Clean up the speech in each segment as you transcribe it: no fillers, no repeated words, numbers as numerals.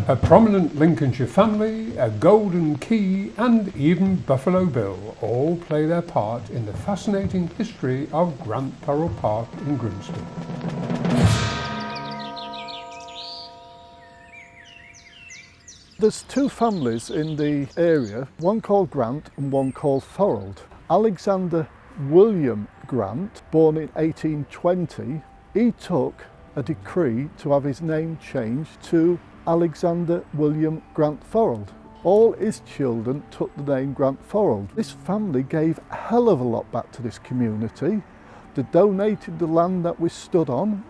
A prominent Lincolnshire family, a golden key and even Buffalo Bill all play their part in the fascinating history of Grant Thorold Park in Grimston. There's two families in the area, one called Grant and one called Thorold. Alexander William Grant, born in 1820, he took a decree to have his name changed to Alexander William Grant Thorold. All his children took the name Grant Thorold. This family gave a hell of a lot back to this community. They donated the land that we stood on,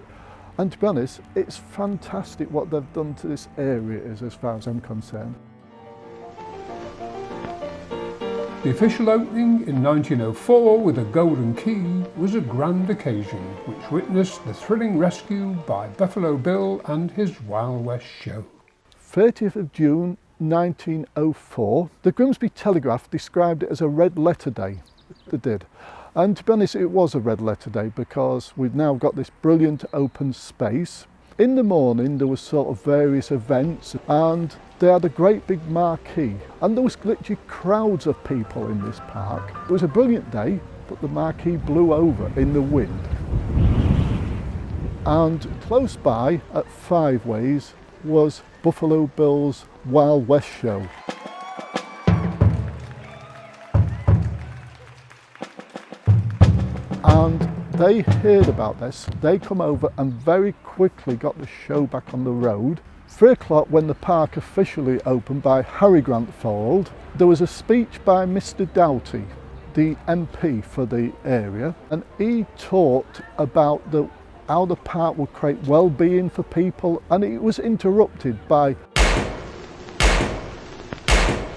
and to be honest, it's fantastic what they've done to this area as far as I'm concerned. The official opening in 1904 with a golden key was a grand occasion which witnessed the thrilling rescue by Buffalo Bill and his Wild West show. 30th of June 1904, the Grimsby Telegraph described it as a red letter day. They did. And to be honest, it was a red letter day because we've now got this brilliant open space. In the morning there was sort of various events and they had a great big marquee and there was literally crowds of people in this park. It was a brilliant day, but the marquee blew over in the wind. And close by at Five Ways was Buffalo Bill's Wild West show. And they heard about this, they come over and very quickly got the show back on the road. 3 o'clock when the park officially opened by Harry Grant Thorold, there was a speech by Mr Doughty, the MP for the area, and he talked about how the park would create well-being for people, and it was interrupted by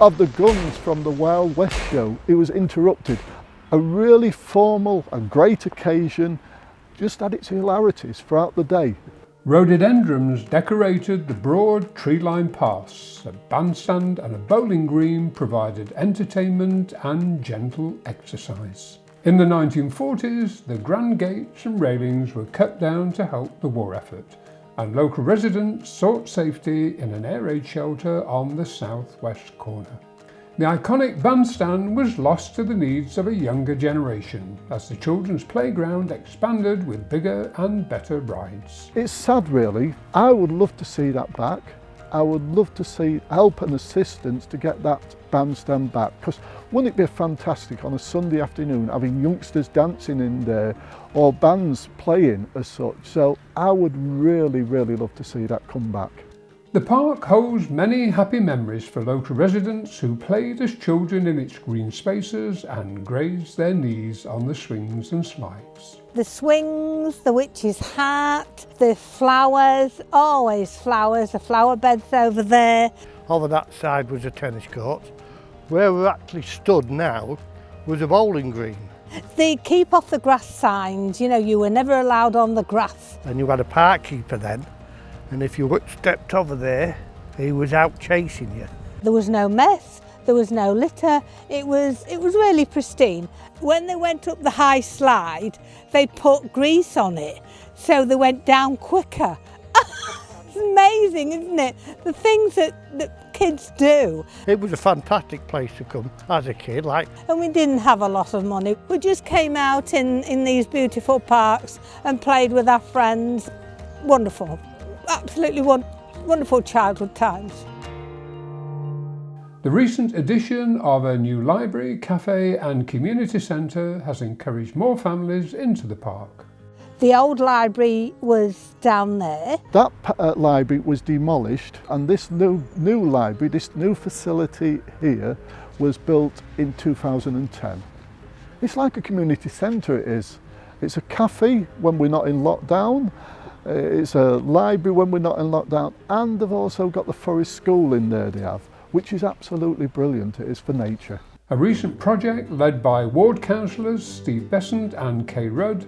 of the guns from the Wild West show. It was interrupted. A really formal and great occasion, just had its hilarities throughout the day. Rhododendrons decorated the broad tree-lined paths. A bandstand and a bowling green provided entertainment and gentle exercise. In the 1940s, the grand gates and railings were cut down to help the war effort, and local residents sought safety in an air raid shelter on the southwest corner. The iconic bandstand was lost to the needs of a younger generation as the children's playground expanded with bigger and better rides. It's sad really. I would love to see that back. I would love to see help and assistance to get that bandstand back, because wouldn't it be fantastic on a Sunday afternoon having youngsters dancing in there or bands playing as such. So I would really love to see that come back. The park holds many happy memories for local residents who played as children in its green spaces and grazed their knees on the swings and slides. The swings, the witch's hat, the flowers, always flowers, the flower beds over there. Over that side was a tennis court. Where we're actually stood now was a bowling green. The keep off the grass signs, you know, you were never allowed on the grass. And you had a park keeper then. And if you stepped over there, he was out chasing you. There was no mess, there was no litter, it was really pristine. When they went up the high slide, they put grease on it, so they went down quicker. It's amazing, isn't it? The things that kids do. It was a fantastic place to come as a kid. And we didn't have a lot of money. We just came out in these beautiful parks and played with our friends. Wonderful. Absolutely wonderful childhood times. The recent addition of a new library, cafe and community centre has encouraged more families into the park. The old library was down there. That library was demolished and this new library, this new facility here was built in 2010. It's like a community centre, it is. It's a cafe when we're not in lockdown. It's a library when we're not in lockdown, and they've also got the forest school in there they have, which is absolutely brilliant. It is for nature. A recent project led by ward councillors Steve Besant and Kay Rudd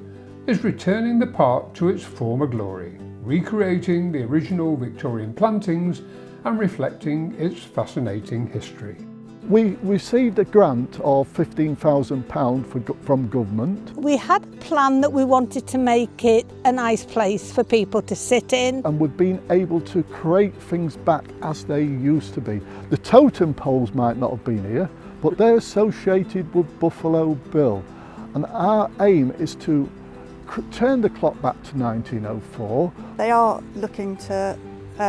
is returning the park to its former glory, recreating the original Victorian plantings and reflecting its fascinating history. We received a grant of £15,000 from government, We had a plan that we wanted to make it a nice place for people to sit in. and we've been able to create things back as they used to be. The totem poles might not have been here, but they're associated with Buffalo Bill, and our aim is to turn the clock back to 1904. They are looking to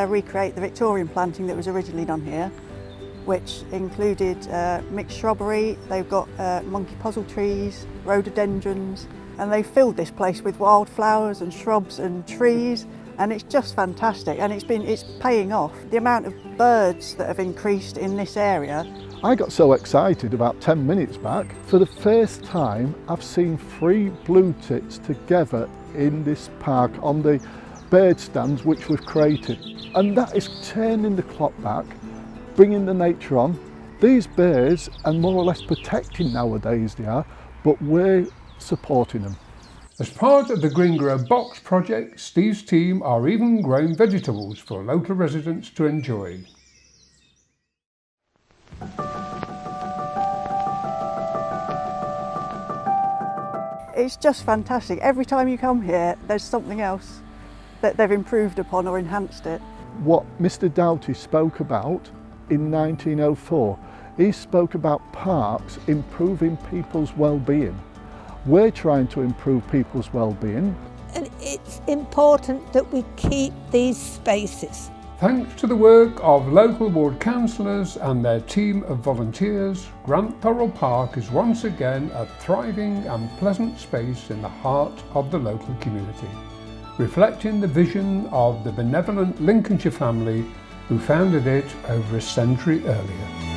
recreate the Victorian planting that was originally done here, which included mixed shrubbery. They've got monkey puzzle trees, rhododendrons, and they filled this place with wildflowers and shrubs and trees, and it's just fantastic, and it's paying off. The amount of birds that have increased in this area. I got so excited about 10 minutes back. For the first time, I've seen 3 blue tits together in this park on the bird stands which we've created. And that is turning the clock back, bringing the nature on. These birds are more or less protecting nowadays, they are, but we're supporting them. As part of the Green Grow Box project, Steve's team are even growing vegetables for local residents to enjoy. It's just fantastic. Every time you come here, there's something else that they've improved upon or enhanced it. What Mr. Doughty spoke about in 1904, he spoke about parks improving people's well-being. We're trying to improve people's well-being. And it's important that we keep these spaces. Thanks to the work of local ward councillors and their team of volunteers, Grant Thorold Park is once again a thriving and pleasant space in the heart of the local community, reflecting the vision of the benevolent Lincolnshire family who founded it over a century earlier.